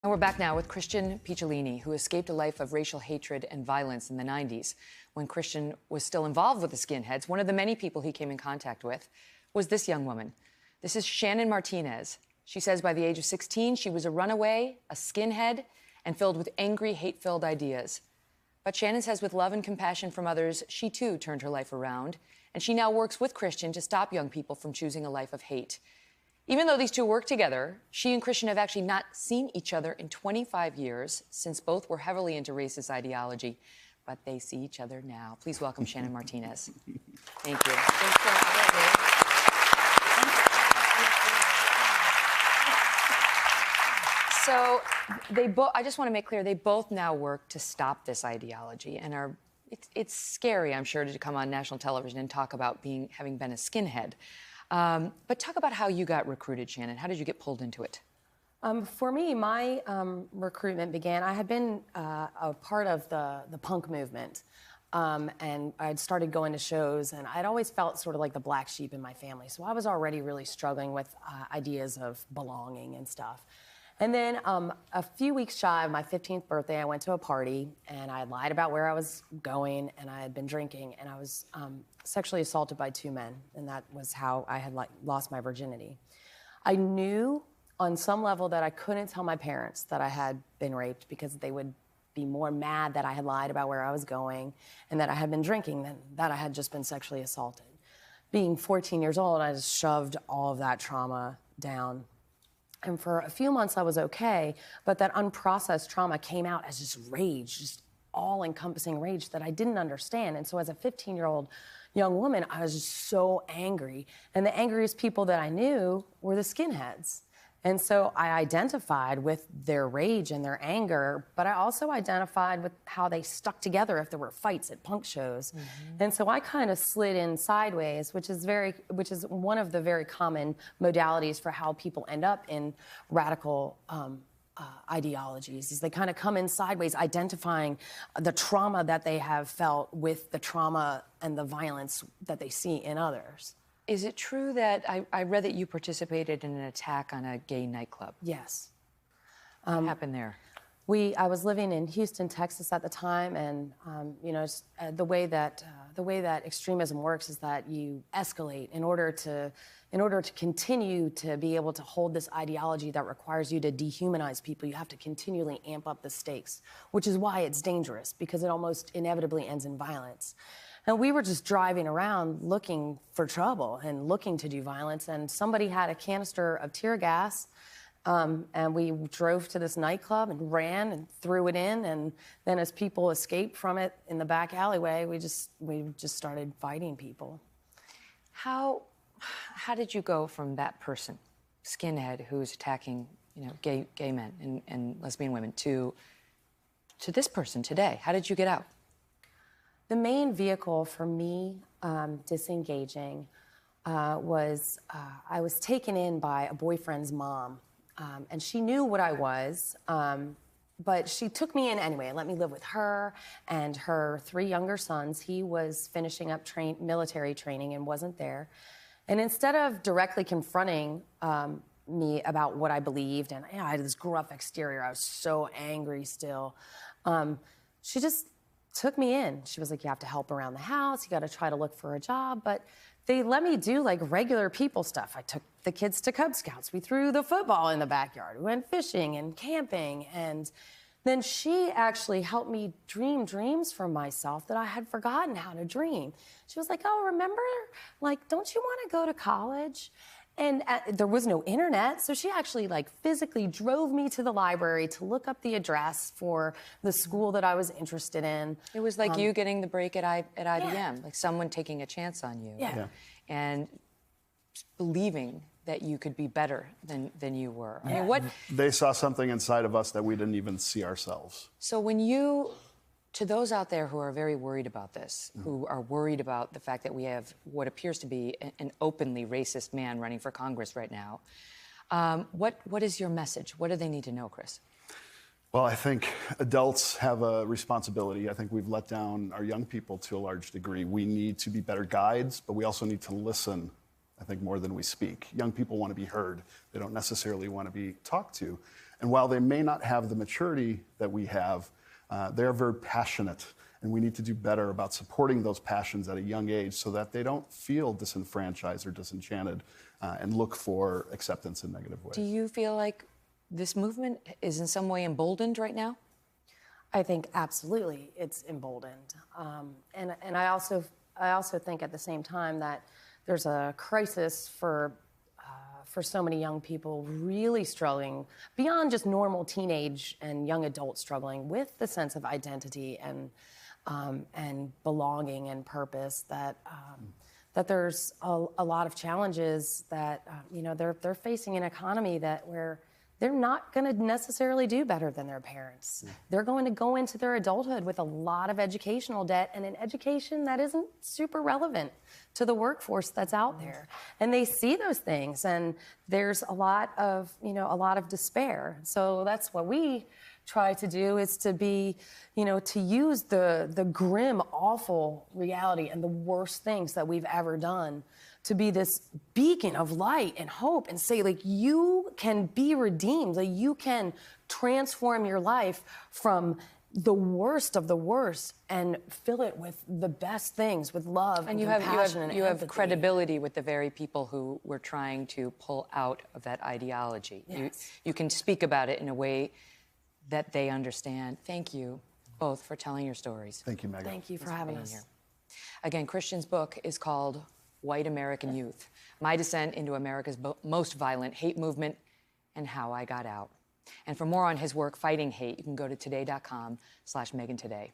And we're back now with Christian Picciolini, who escaped a life of racial hatred and violence in the 90s. When Christian was still involved with the skinheads, one of the many people he came in contact with was this young woman. This is Shannon Martinez. She says by the age of 16, she was a runaway, a skinhead, and filled with angry, hate-filled ideas. But Shannon says with love and compassion from others, she too turned her life around. And she now works with Christian to stop young people from choosing a life of hate. Even though these two work together, she and Christian have actually not seen each other in 25 years, since both were heavily into racist ideology. But they see each other now. Please welcome Shannon Martinez. Thank you. Thanks for having me. So I just want to make clear, they both now work to stop this ideology and are, it's scary, I'm sure, to come on national television and talk about having been a skinhead. But talk about how you got recruited, Shannon. How did you get pulled into it? For me, my recruitment began, I had been a part of the punk movement, and I'd started going to shows, and I'd always felt sort of like the black sheep in my family. So I was already really struggling with ideas of belonging and stuff. And then a few weeks shy of my 15th birthday, I went to a party, and I had lied about where I was going, and I had been drinking, and I was sexually assaulted by two men, and that was how I had lost my virginity. I knew on some level that I couldn't tell my parents that I had been raped because they would be more mad that I had lied about where I was going and that I had been drinking than that I had just been sexually assaulted. Being 14 years old, I just shoved all of that trauma down. And for a few months, I was okay, but that unprocessed trauma came out as just rage, just all-encompassing rage that I didn't understand. And so as a 15-year-old young woman, I was just so angry. And the angriest people that I knew were the skinheads. And so I identified with their rage and their anger, but I also identified with how they stuck together if there were fights at punk shows. Mm-hmm. And so I kind of slid in sideways, which is one of the very common modalities for how people end up in radical ideologies, is they kind of come in sideways, identifying the trauma that they have felt with the trauma and the violence that they see in others. Is it true that I read that you participated in an attack on a gay nightclub? Yes. What happened there? I was living in Houston, Texas at the time, and the way that extremism works is that you escalate in order to continue to be able to hold this ideology that requires you to dehumanize people. You have to continually amp up the stakes, which is why it's dangerous, because it almost inevitably ends in violence. And we were just driving around looking for trouble and looking to do violence, and somebody had a canister of tear gas, and we drove to this nightclub and ran and threw it in, and then as people escaped from it in the back alleyway, we just started fighting people. How did you go from that person, skinhead, who's attacking gay men and lesbian women, to this person today? How did you get out? The main vehicle for me disengaging was I was taken in by a boyfriend's mom, and she knew what I was, but she took me in anyway and let me live with her and her 3 younger sons. He was finishing up military training and wasn't there. And instead of directly confronting me about what I believed, and I had this gruff exterior, I was so angry still, she just took me in. She was like, you have to help around the house, you got to try to look for a job. But they let me do like regular people stuff. I took the kids to Cub Scouts. We threw the football in the backyard. We went fishing and camping. And then she actually helped me dream dreams for myself that I had forgotten how to dream. She was like, oh, remember? Like, don't you want to go to college? And there was no internet, so she actually physically drove me to the library to look up the address for the school that I was interested in. It was like you getting the break at IBM, yeah. like someone taking a chance on you. Yeah. And believing that you could be better than you were. Yeah. I mean, They saw something inside of us that we didn't even see ourselves. So to those out there who are very worried about this, who are worried about the fact that we have what appears to be an openly racist man running for Congress right now, what is your message? What do they need to know, Chris? Well, I think adults have a responsibility. I think we've let down our young people to a large degree. We need to be better guides, but we also need to listen, I think, more than we speak. Young people want to be heard. They don't necessarily want to be talked to. And while they may not have the maturity that we have, they are very passionate. And we need to do better about supporting those passions at a young age so that they don't feel disenfranchised or disenchanted and look for acceptance in negative ways. Do you feel like this movement is in some way emboldened right now? I think absolutely it's emboldened. And I also think at the same time that there's a crisis for so many young people really struggling beyond just normal teenage and young adults struggling with the sense of identity and belonging and purpose, that there's a lot of challenges that they're facing an economy where they're not going to necessarily do better than their parents. They're going to go into their adulthood with a lot of educational debt and an education that isn't super relevant to the workforce that's out there. And they see those things, and there's a lot of despair. So that's what we try to do, is to be, to use the grim, awful reality and the worst things that we've ever done to be this beacon of light and hope, and say, like, you can be redeemed, like you can transform your life from the worst of the worst and fill it with the best things, with love and compassion and you have empathy. credibility with the very people who were trying to pull out of that ideology. Yes. You can speak about it in a way that they understand. Thank you both for telling your stories. Thank you, Megyn. Thank you for having us. Here. Again, Christian's book is called White American Youth: My Descent into America's Most Violent Hate Movement and How I Got Out. And for more on his work fighting hate, you can go to today.com/MegynToday.